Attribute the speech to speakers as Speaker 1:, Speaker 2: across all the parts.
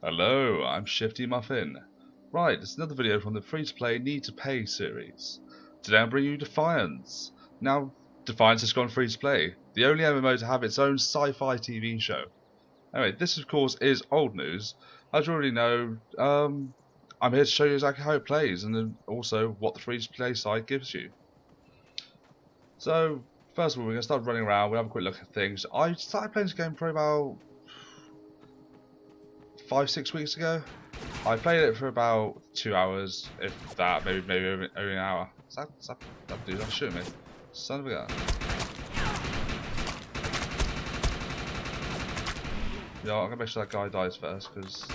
Speaker 1: Hello, I'm Shifty Muffin. Right, it's another video from the free-to-play need-to-pay series. Today I'm bringing you Defiance. Now, Defiance has gone free-to-play, the only MMO to have its own sci-fi TV show. Anyway, this of course is old news. As you already know, I'm here to show you exactly how it plays and then also what the free-to-play side gives you. So, first of all, we're going to start running around, we'll have a quick look at things. I started playing this game probably about 5-6 weeks ago. I played it for about 2 hours, if that, maybe only an hour. That dude, that's shooting me. Son of a gun. Yeah, I'm gonna make sure that guy dies first, because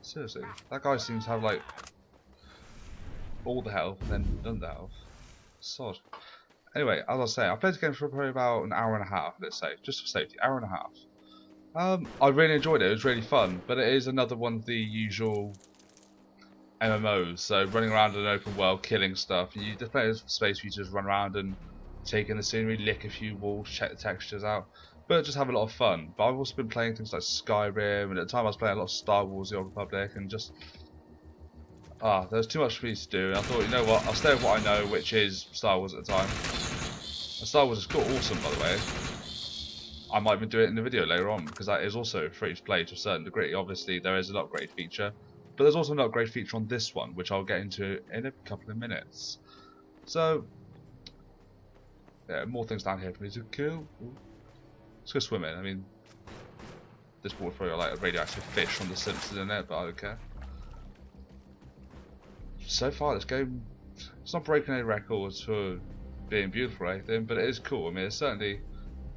Speaker 1: seriously, that guy seems to have like all the health and then none of the health. Sod. Anyway, as I was saying, I played the game for probably about an hour and a half, let's say, just for safety, hour and a half. I really enjoyed it. It was really fun, but it is another one of the usual MMOs. So running around in an open world, killing stuff. You just play a space where you just run around and take in the scenery, lick a few walls, check the textures out, but just have a lot of fun. But I've also been playing things like Skyrim, and at the time I was playing a lot of Star Wars: The Old Republic, and just there's too much for me to do. And I thought, you know what, I'll stay with what I know, which is Star Wars at the time. And Star Wars is awesome, by the way. I might even do it in the video later on, because that is also free to play to a certain degree. Obviously, there is an upgrade feature, but there's also an upgrade feature on this one, which I'll get into in a couple of minutes. So, yeah, more things down here for me to kill. Ooh. Let's go swimming. I mean, this water probably like a radioactive fish from The Simpsons in it, but I don't care. So far, this game, it's not breaking any records for being beautiful or anything, but it is cool. I mean, it's certainly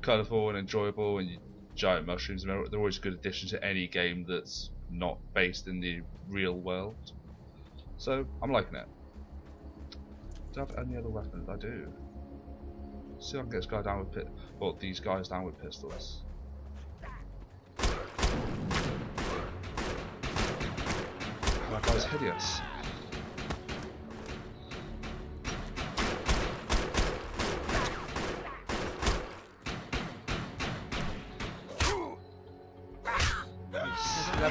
Speaker 1: colourful and enjoyable, and giant mushrooms, they're always a good addition to any game that's not based in the real world. So I'm liking it. Do I have any other weapons? I do. See if I can get this guy down with these guys down with pistols. That guy's hideous.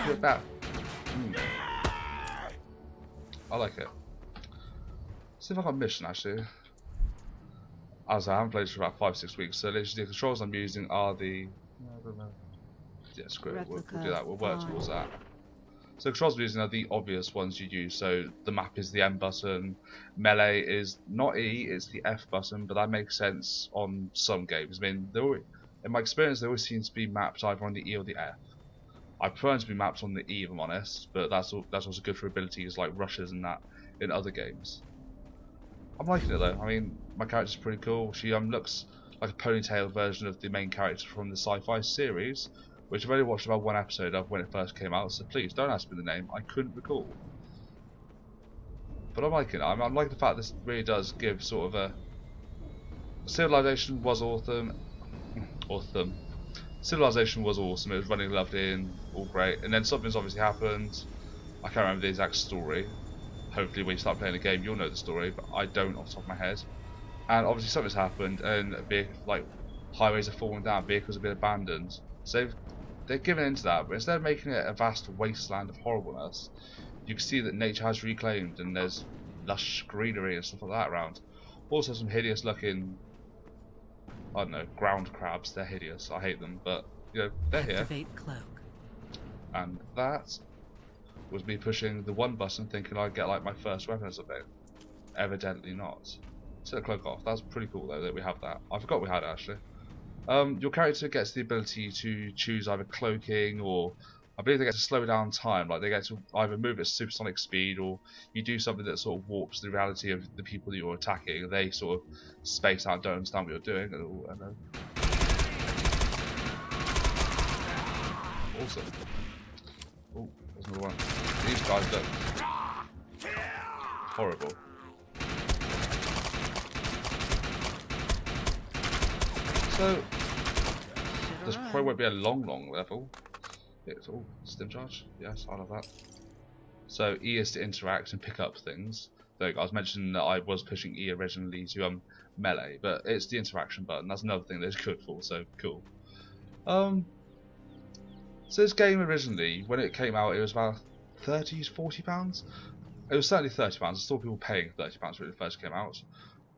Speaker 1: About. I like it. See if I got a mission actually. As I haven't played for about 5-6 weeks, so literally the controls I'm using are the. I don't know. Yeah, screw it. We'll do that. We'll work towards that. So the controls I'm using are the obvious ones you use. So the map is the M button. Melee is not E, it's the F button, but that makes sense on some games. I mean, in my experience, they always seem to be mapped either on the E or the F. I prefer them to be mapped on the E, if I'm honest, but that's also good for abilities like rushes and that in other games. I'm liking it though. I mean, my character's pretty cool. She looks like a ponytail version of the main character from the sci-fi series, which I've only watched about one episode of when it first came out, so please don't ask me the name, I couldn't recall. But I'm liking it. I'm liking the fact this really does give sort of a... Civilization was awesome. Civilization was awesome, it was running lovely and all great, and then something's obviously happened. I can't remember the exact story. Hopefully when you start playing the game you'll know the story, but I don't off the top of my head. And obviously something's happened and like highways are falling down, vehicles have been abandoned. So they've given into that, but instead of making it a vast wasteland of horribleness, you can see that nature has reclaimed and there's lush greenery and stuff like that around. Also some hideous looking, I don't know, ground crabs. They're hideous. I hate them, but you know they're here.
Speaker 2: Activate cloak.
Speaker 1: And that was me pushing the one button, thinking I'd get like my first weapon or something. Evidently not. Set the cloak off. That's pretty cool though that we have that. I forgot we had it actually. Your character gets the ability to choose either cloaking or I believe they get to slow down time. Like they get to either move at supersonic speed or you do something that sort of warps the reality of the people that you're attacking. They sort of space out, don't understand what you're doing. Oh, I know. Awesome. Oh, there's another one. These guys look horrible. So this probably won't be a long level. It's all stim charge. Yes, I love that. So E is to interact and pick up things. Though I was mentioning that I was pushing E originally to melee, but it's the interaction button. That's another thing that it's good for. So cool. So this game originally, when it came out, it was about £40. It was certainly £30. I saw people paying £30 when it first came out.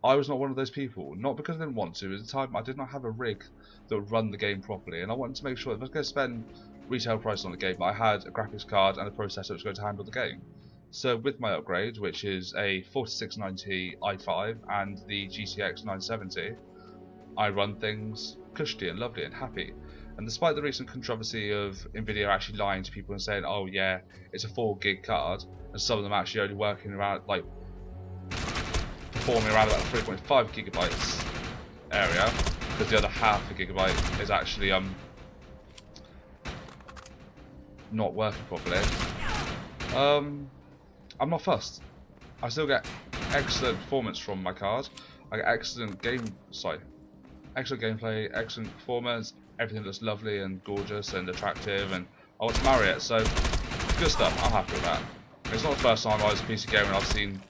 Speaker 1: I was not one of those people, not because I didn't want to. At the time, I did not have a rig that would run the game properly, and I wanted to make sure if I was going to spend retail price on the game, I had a graphics card and a processor that was going to handle the game. So with my upgrade, which is a 4690 i5 and the GTX 970, I run things cushy and lovely and happy. And despite the recent controversy of Nvidia actually lying to people and saying, oh yeah, it's a 4 gig card, and some of them actually only working around, like, performing around about 3.5 gigabytes area, because the other half a gigabyte is actually not working properly. I'm not fussed. I still get excellent performance from my card. I get excellent gameplay, excellent performance. Everything looks lovely and gorgeous and attractive, and I want to marry it. So good stuff. I'm happy with that. It's not the first time I was a PC gamer and I've seen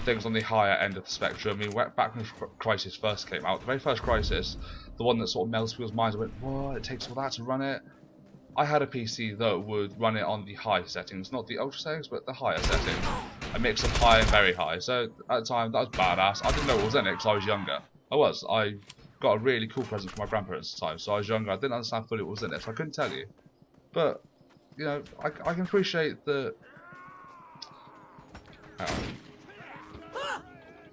Speaker 1: things on the higher end of the spectrum. I mean, back when Crysis first came out, the very first Crysis, the one that sort of melts people's minds, I went, what, it takes all that to run it? I had a PC that would run it on the high settings, not the ultra settings, but the higher settings. A mix of high and very high. So at the time, that was badass. I didn't know what was in it because I was younger. I got a really cool present from my grandparents at the time, so I was younger. I didn't understand fully what was in it, so I couldn't tell you. But, you know, I can appreciate the...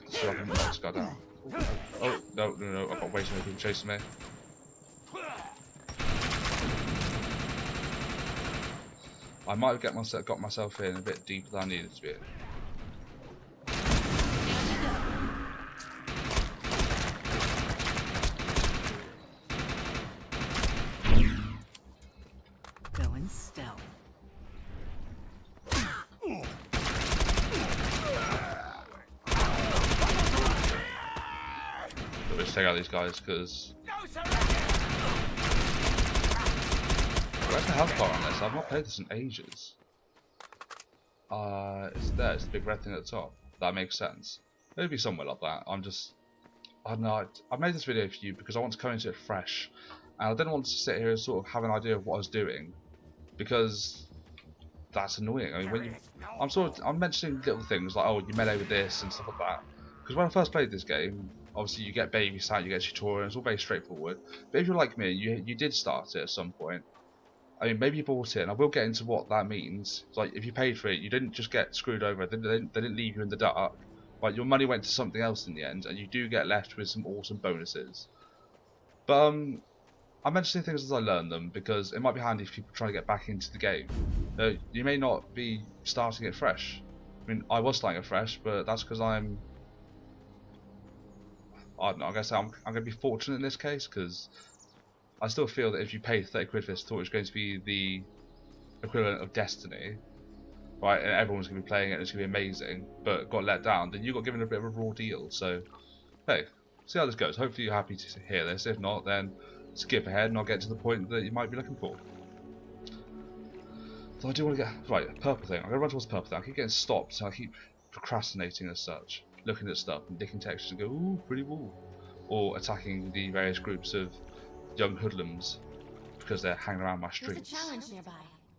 Speaker 1: So I can knock this guy down. Oh, no, I've got way too many people chasing me. I might have got myself in a bit deeper than I needed to be in.
Speaker 2: Going stealth.
Speaker 1: Let's take out these guys because. Where's the health bar on this? I've not played this in ages. It's there. It's the big red thing at the top. That makes sense. Maybe somewhere like that. I don't know. I made this video for you because I want to come into it fresh, and I didn't want to sit here and sort of have an idea of what I was doing, because that's annoying. I mean, when I'm mentioning little things like, oh, you melee with this and stuff like that. Because when I first played this game, obviously you get baby sat, you get tutorial, and it's all very straightforward. But if you're like me, you did start it at some point. I mean, maybe you bought it, and I will get into what that means. It's like, if you paid for it, you didn't just get screwed over. They didn't leave you in the dark. Right, your money went to something else in the end, and you do get left with some awesome bonuses. But I'm mentioning things as I learn them, because it might be handy if people try to get back into the game. You may not be starting it fresh. I mean, I was starting it fresh, but that's because I don't know, I guess I'm going to be fortunate in this case, because I still feel that if you paid 30 quid for this, thought it was going to be the equivalent of Destiny, right, and everyone's going to be playing it and it's going to be amazing, but got let down, then you got given a bit of a raw deal. So, hey, see how this goes. Hopefully you're happy to hear this. If not, then skip ahead and I'll get to the point that you might be looking for. So I do want to get... Right, purple thing. I'm going to run towards the purple thing. I keep getting stopped, so I keep procrastinating as such. Looking at stuff and licking textures and go, ooh, pretty wool. Or attacking the various groups of young hoodlums because they're hanging around my streets.
Speaker 3: There's a challenge nearby.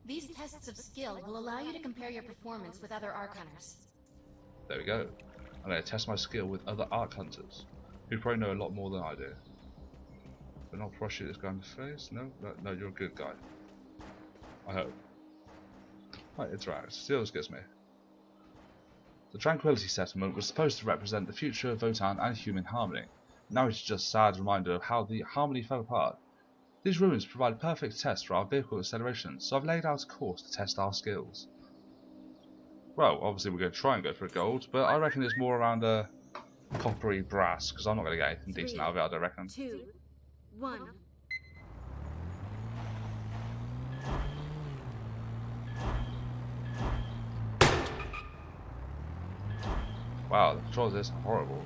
Speaker 3: These tests of skill will allow you to compare your performance with other Ark Hunters.
Speaker 1: There we go. I'm going to test my skill with other Ark Hunters, who probably know a lot more than I do. But not before I shoot this guy in the face. No, you're a good guy. I hope. Right, interact. See how this gets me. The Tranquility Settlement was supposed to represent the future of Votan and human harmony. Now it's just a sad reminder of how the harmony fell apart. These ruins provide a perfect test for our vehicle acceleration, so I've laid out a course to test our skills. Well, obviously we're going to try and go for a gold, but I reckon it's more around a coppery brass, because I'm not going to get anything decent out of it, I don't reckon.
Speaker 3: 2, 1.
Speaker 1: Wow, the controls of this are horrible.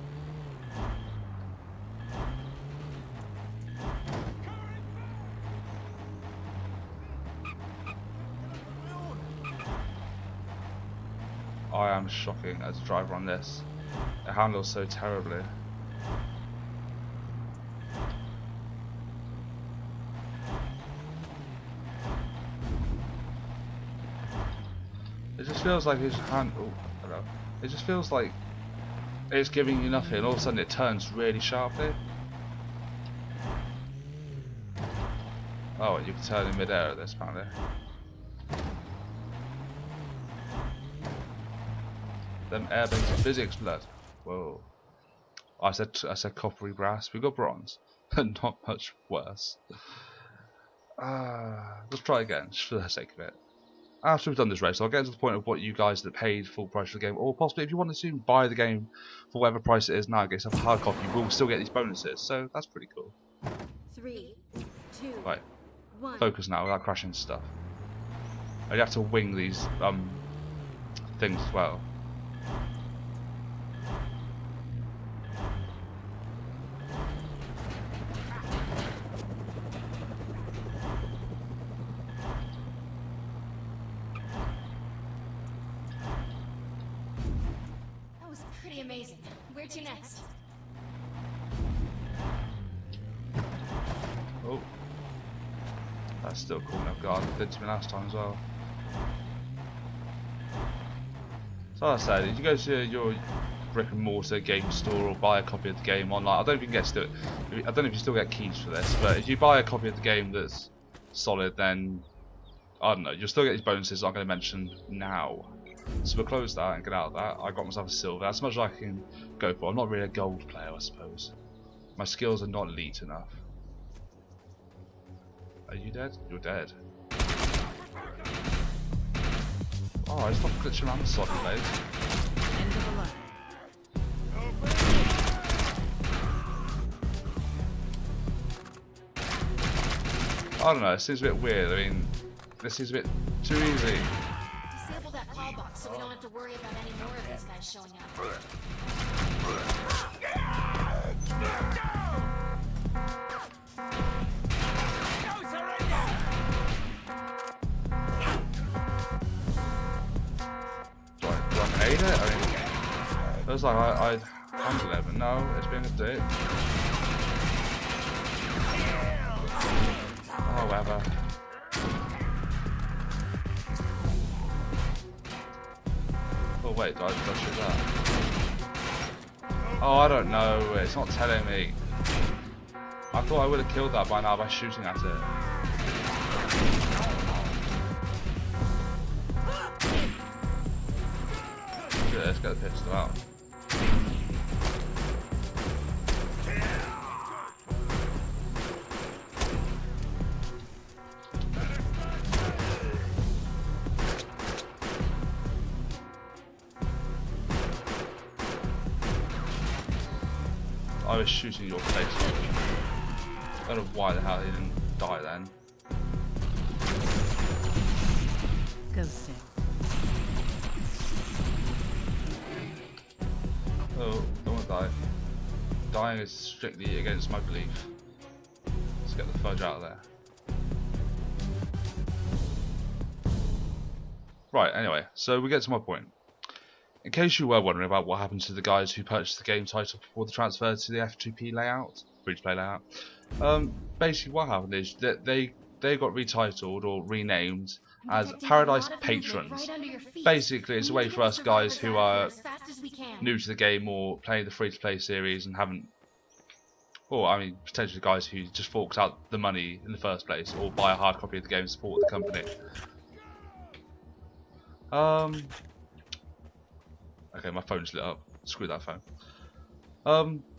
Speaker 1: I am shocking as a driver on this. It handles so terribly. just feels like his hand. Oh, hello. It just feels like it's giving you nothing, and all of a sudden it turns really sharply. Oh, you can turn in mid-air at this, apparently. Them airbags physics blood. Whoa. I said coppery brass. We got bronze. Not much worse. Let's try again, just for the sake of it. After we've done this race, I'll get to the point of what you guys that paid full price for the game, or possibly if you wanted to buy the game for whatever price it is now, get yourself a hard copy, you will still get these bonuses. So that's pretty cool.
Speaker 3: 3, 2,
Speaker 1: Right,
Speaker 3: 1.
Speaker 1: focus now without crashing into stuff. And you have to wing these things as well.
Speaker 3: That was pretty amazing. Where to next?
Speaker 1: Oh, that's still cool enough guard. It did to me last time as well. So like I said, if you go to your brick and mortar game store or buy a copy of the game online, I don't think you can get still. I don't know if you still get keys for this, but if you buy a copy of the game that's solid, then I don't know, you'll still get these bonuses I'm going to mention now. So we'll close that and get out of that. I got myself a silver. That's as much as I can go for. I'm not really a gold player, I suppose. My skills are not elite enough. Are you dead? You're dead. Oh, I stopped glitching around the soggy blades.
Speaker 2: End of the line.
Speaker 1: I don't know, it seems a bit weird. I mean, this seems a bit too easy.
Speaker 3: Disable that call box so we don't have to worry about any more of these guys showing up.
Speaker 1: Do I hate it? I mean, it feels like I'd handle it, but no, it's being a dick. Oh, whatever. Oh wait, did I shoot that? Oh, I don't know, it's not telling me. I thought I would have killed that by now by shooting at it. Shit, let's get the pistol out. I was shooting your face off. I don't know why the hell he didn't die then.
Speaker 2: Ghosting.
Speaker 1: Oh, don't want to die. Dying is strictly against my belief. Let's get the fudge out of there. Right, anyway, so we get to my point. In case you were wondering about what happened to the guys who purchased the game title before the transfer to the F2P layout, free-to-play layout, basically what happened is that they got retitled or renamed as
Speaker 3: Detecting a
Speaker 1: Paradise
Speaker 3: lot of movement
Speaker 1: Patrons.
Speaker 3: right under your feet.
Speaker 1: Basically, it's a
Speaker 3: We
Speaker 1: way
Speaker 3: need to
Speaker 1: for
Speaker 3: get
Speaker 1: us
Speaker 3: the
Speaker 1: guys
Speaker 3: survivors
Speaker 1: who
Speaker 3: out of here
Speaker 1: are
Speaker 3: as fast as we can.
Speaker 1: new to the game or playing the free-to-play series and haven't, or I mean potentially guys who just forked out the money in the first place or buy a hard copy of the game and support the company. Okay, my phone's lit up. Screw that phone.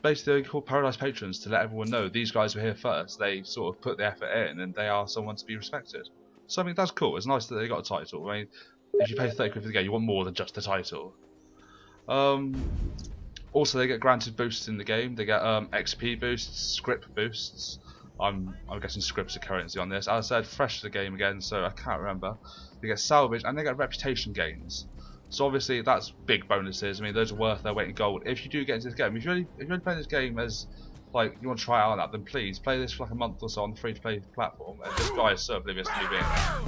Speaker 1: Basically they're called Paradise Patrons to let everyone know these guys were here first. They sort of put the effort in and they are someone to be respected. So I mean that's cool. It's nice that they got a title. I mean, if you pay 30 quid for the game, you want more than just the title. Also they get granted boosts in the game. They get XP boosts, script boosts. I'm guessing scripts are currency on this. As I said, fresh to the game again, so I can't remember. They get salvage and they get reputation gains. So obviously that's big bonuses. I mean, those are worth their weight in gold. If you do get into this game, if you're only playing this game as like you want to try it out, then please play this for like a month or so on the free-to-play platform. And this guy is so oblivious to me being there.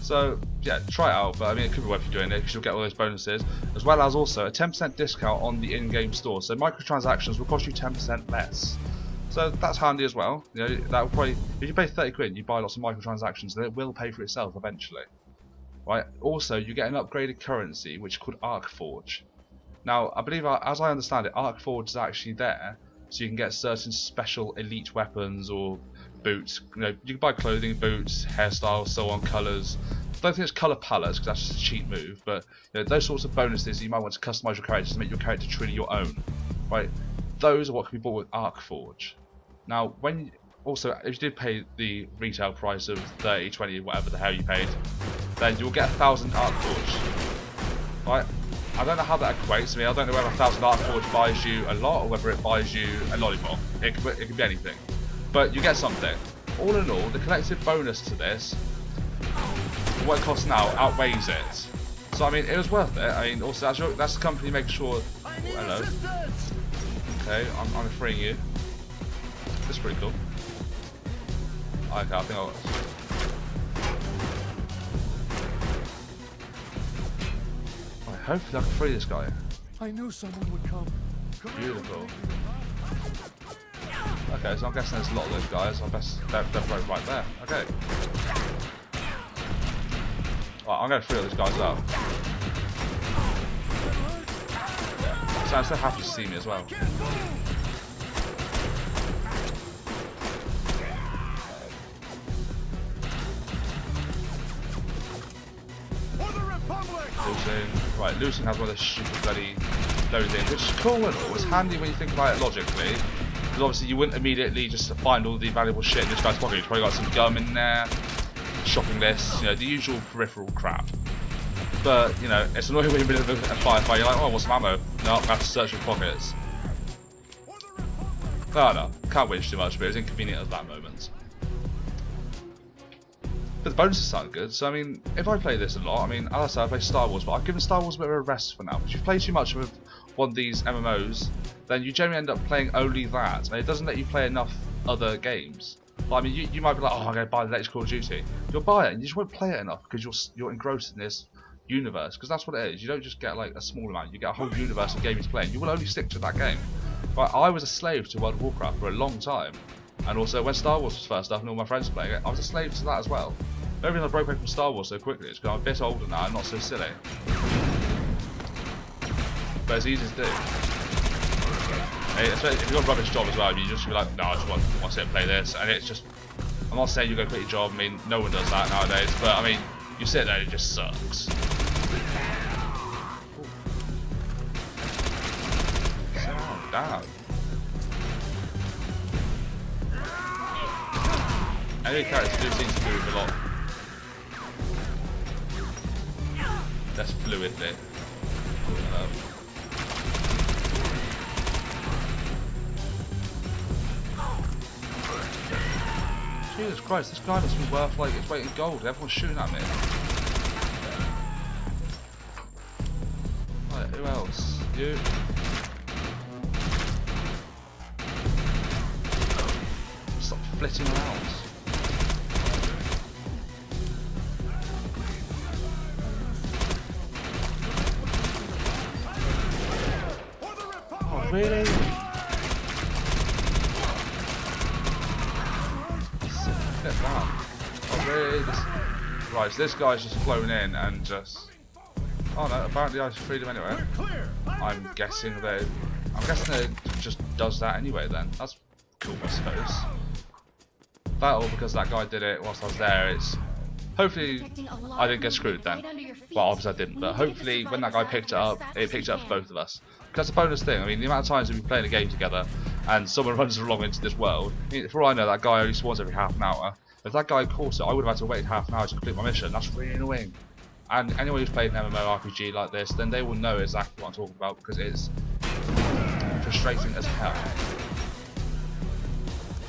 Speaker 1: So yeah, try it out. But I mean, it could be worth you doing it because you'll get all those bonuses, as well as also a 10% discount on the in-game store. So microtransactions will cost you 10% less. So that's handy as well. You know, that will probably, if you pay 30 quid, you buy lots of microtransactions, then it will pay for itself eventually. Right. Also, you get an upgraded currency which is called Arcforge. Now, I believe, as I understand it, Arcforge is actually there, so you can get certain special elite weapons or boots. You know, you can buy clothing, boots, hairstyles, so on, colours. I don't think it's colour palettes because that's just a cheap move, but you know, those sorts of bonuses you might want to customise your character to make your character truly your own. Right. Those are what can be bought with Arcforge. Now, also, if you did pay the retail price of 30, 20, whatever the hell you paid, then you'll get 1,000 Arcforge. Right? I don't know how that equates to me. I don't know whether 1,000 Arcforge buys you a lot or whether it buys you a lollipop. It could be anything. But you get something. All in all, the collective bonus to this, what it costs now, outweighs it. So, I mean, it was worth it. I mean, also, that's the company making sure... Oh, hello. Okay, I'm freeing you. This is pretty cool. Okay, I think I'll... Right, hopefully I can free this guy.
Speaker 4: I knew someone would come.
Speaker 1: Beautiful. Okay, so I'm guessing there's a lot of those guys. They're both right there. Okay. Right, I'm going to free all these guys up. So I'm so happy to see me as well. Losing. Right, losing has one of the stupid bloody loading things, which is cool and all. It's handy when you think about it logically. Because obviously you wouldn't immediately just find all the valuable shit in this guy's pocket. He's probably got some gum in there, shopping lists, you know, the usual peripheral crap. But, you know, it's annoying when you're in the middle of a firefight, you're like, oh, I want some ammo. No, I have to search your pockets. Oh no, can't wish too much, but it's inconvenient at that moment. But the bonuses sound good, so I mean, if I play this a lot, I mean, as I said, I play Star Wars, but I've given Star Wars a bit of a rest for now. If you play too much with one of these MMOs, then you generally end up playing only that, and it doesn't let you play enough other games. But, I mean, you might be like, oh, I'm going to buy the latest Call of Duty. You'll buy it, and you just won't play it enough because you're engrossed in this universe, because that's what it is. You don't just get like a small amount, you get a whole universe of games playing. You will only stick to that game. But I was a slave to World of Warcraft for a long time, and also when Star Wars was first up and all my friends were playing it, I was a slave to that as well. The only reason I broke away from Star Wars so quickly is because I'm a bit older now and not so silly. But it's easy to do. Hey, if you've got a rubbish job as well, you just be like, no, I just want to sit and play this, and it's just, I'm not saying you go quit your job, I mean, no one does that nowadays, but I mean, you sit there and it just sucks. Sound down. Any characters do seem to move a lot less fluidly. Jesus Christ, this guy must be worth like its weight in gold. Everyone's shooting at me. Right, who else? You. Stop flitting around. Oh, really? Oh, really? Right, so this guy's just flown in and just... Oh no, apparently I freed him anyway. I'm guessing it just does that anyway then. That's cool, I suppose. That or because that guy did it whilst I was there, it's... Hopefully I didn't get screwed then. Well, obviously I didn't, but hopefully when that guy picked it up for both of us. Because that's a bonus thing. I mean, the amount of times we've been playing a game together and someone runs along into this world, I mean, for all I know, that guy only spawns every half an hour. If that guy caught it, I would have had to wait half an hour to complete my mission. That's really annoying. And anyone who's played an MMORPG like this, then they will know exactly what I'm talking about, because it's frustrating as hell.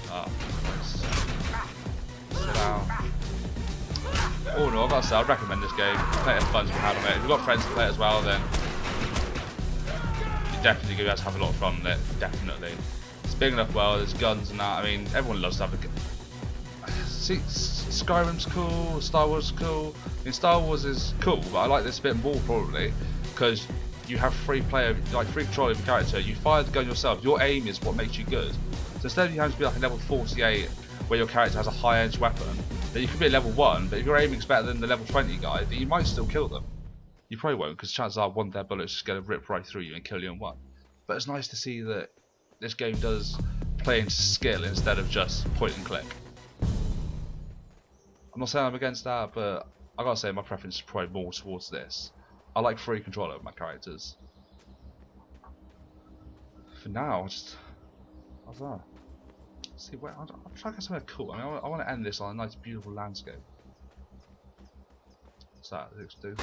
Speaker 1: Oh, Christ. Sit down. Oh no, I've got to say, I'd recommend this game. Plenty of fun to be had on it. If you've got friends to play it as well, then you're definitely going to be able to have a lot of fun on it. Definitely. It's a big enough world, there's guns and that. I mean, everyone loves to have a gun. See, Skyrim's cool, Star Wars is cool. I mean, Star Wars is cool, but I like this a bit more probably because you have free control of your character. You fire the gun yourself. Your aim is what makes you good. So instead of you having to be like a level 48 where your character has a high edge weapon, then you could be a level 1, but if your aiming's better than the level 20 guy, then you might still kill them. You probably won't, because chances are one of their bullets is just going to rip right through you and kill you in one. But it's nice to see that this game does play into skill instead of just point and click. I'm not saying I'm against that, but I gotta say my preference is probably more towards this. I like free control over my characters. For now, I don't know. See, where I'm trying to get somewhere cool. I mean, I want to end this on a nice, beautiful landscape. What's that? Explode?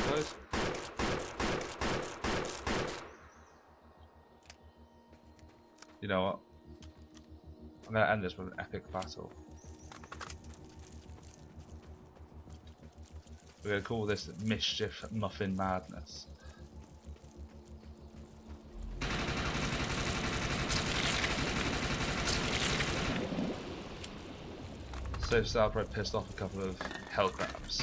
Speaker 1: You know what? I'm gonna end this with an epic battle. We're gonna call this Mischief Muffin Madness. So I've probably pissed off a couple of hellcrabs.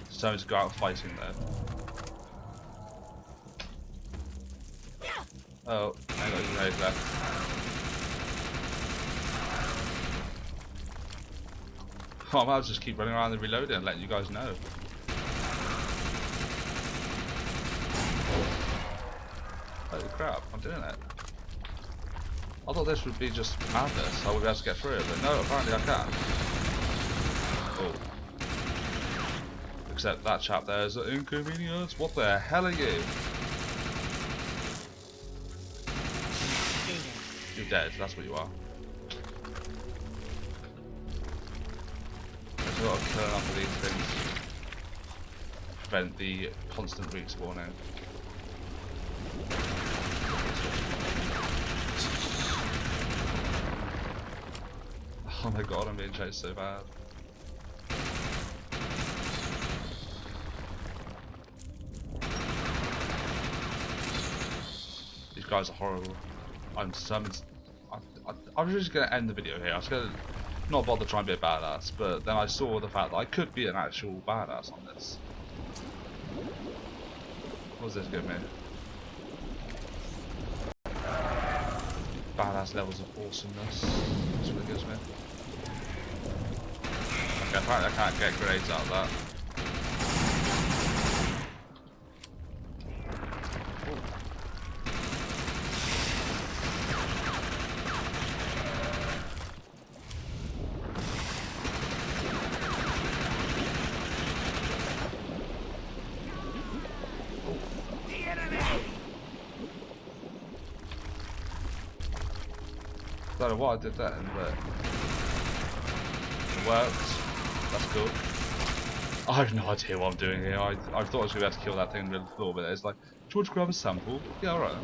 Speaker 1: It's time to go out fighting though. Oh, I got his nose left. Oh, I might just keep running around and reloading and letting you guys know. Holy crap, I'm doing it. I thought this would be just madness, I would be able to get through it, but no, apparently I can. Oh. Except that chap there is an inconvenience. What the hell are you? You're dead, that's what you are. I've got to kill enough of these things to prevent the constant respawning. Oh my god, I'm being chased so bad. These guys are horrible. I'm determined. I was just going to end the video here. I was going to not bother trying to be a badass, but then I saw the fact that I could be an actual badass on this. What does this give me? Badass levels of awesomeness. That's what it gives me. Okay, apparently I can't get grenades out of that. I don't know what I did then, but it worked. That's cool. I have no idea what I'm doing here. I thought I was going to be able to kill that thing in the middle of the floor, but it's like, do you want to grab a sample? Yeah, alright.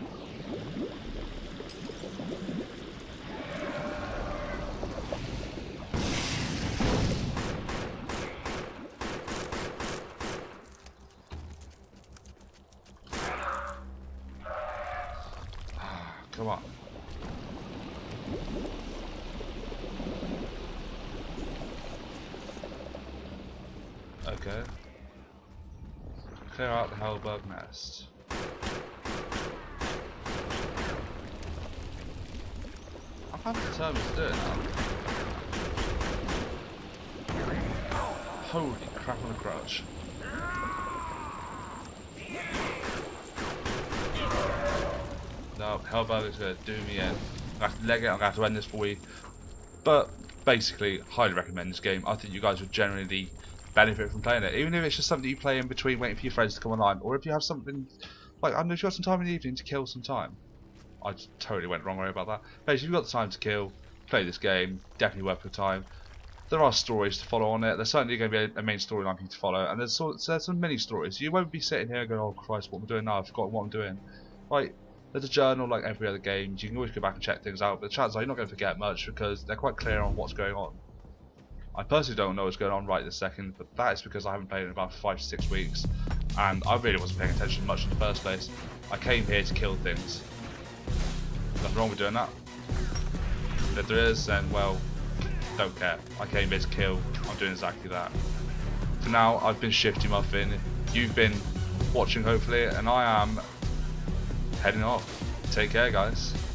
Speaker 1: Come on. Okay. Clear out the Hellbug nest. I'm determined to do it now. Holy crap on a crutch. No, Hellbug is going to do me in. I'm going to have to leg it, I'm going to have to end this for you. But basically, highly recommend this game. I think you guys would generally benefit from playing it, even if it's just something you play in between waiting for your friends to come online, or if you have something like, I don't know, if you got some time in the evening to kill some time. I totally went the wrong way about that. But if you've got the time to kill, play this game, definitely worth your time. There are stories to follow on it. There's certainly going to be a main storyline for you to follow, and there's some mini stories. You won't be sitting here going, oh Christ, what am I doing now? I've forgotten what I'm doing. Like, there's a journal like every other game. You can always go back and check things out, but the chances are you're not going to forget much because they're quite clear on what's going on. I personally don't know what's going on right this second, but that is because I haven't played in about 5 to 6 weeks, and I really wasn't paying attention much in the first place. I came here to kill things. Nothing wrong with doing that. If there is, then well, don't care. I came here to kill. I'm doing exactly that. For now, I've been Shifty Muffin. You've been watching, hopefully, and I am heading off. take care, guys.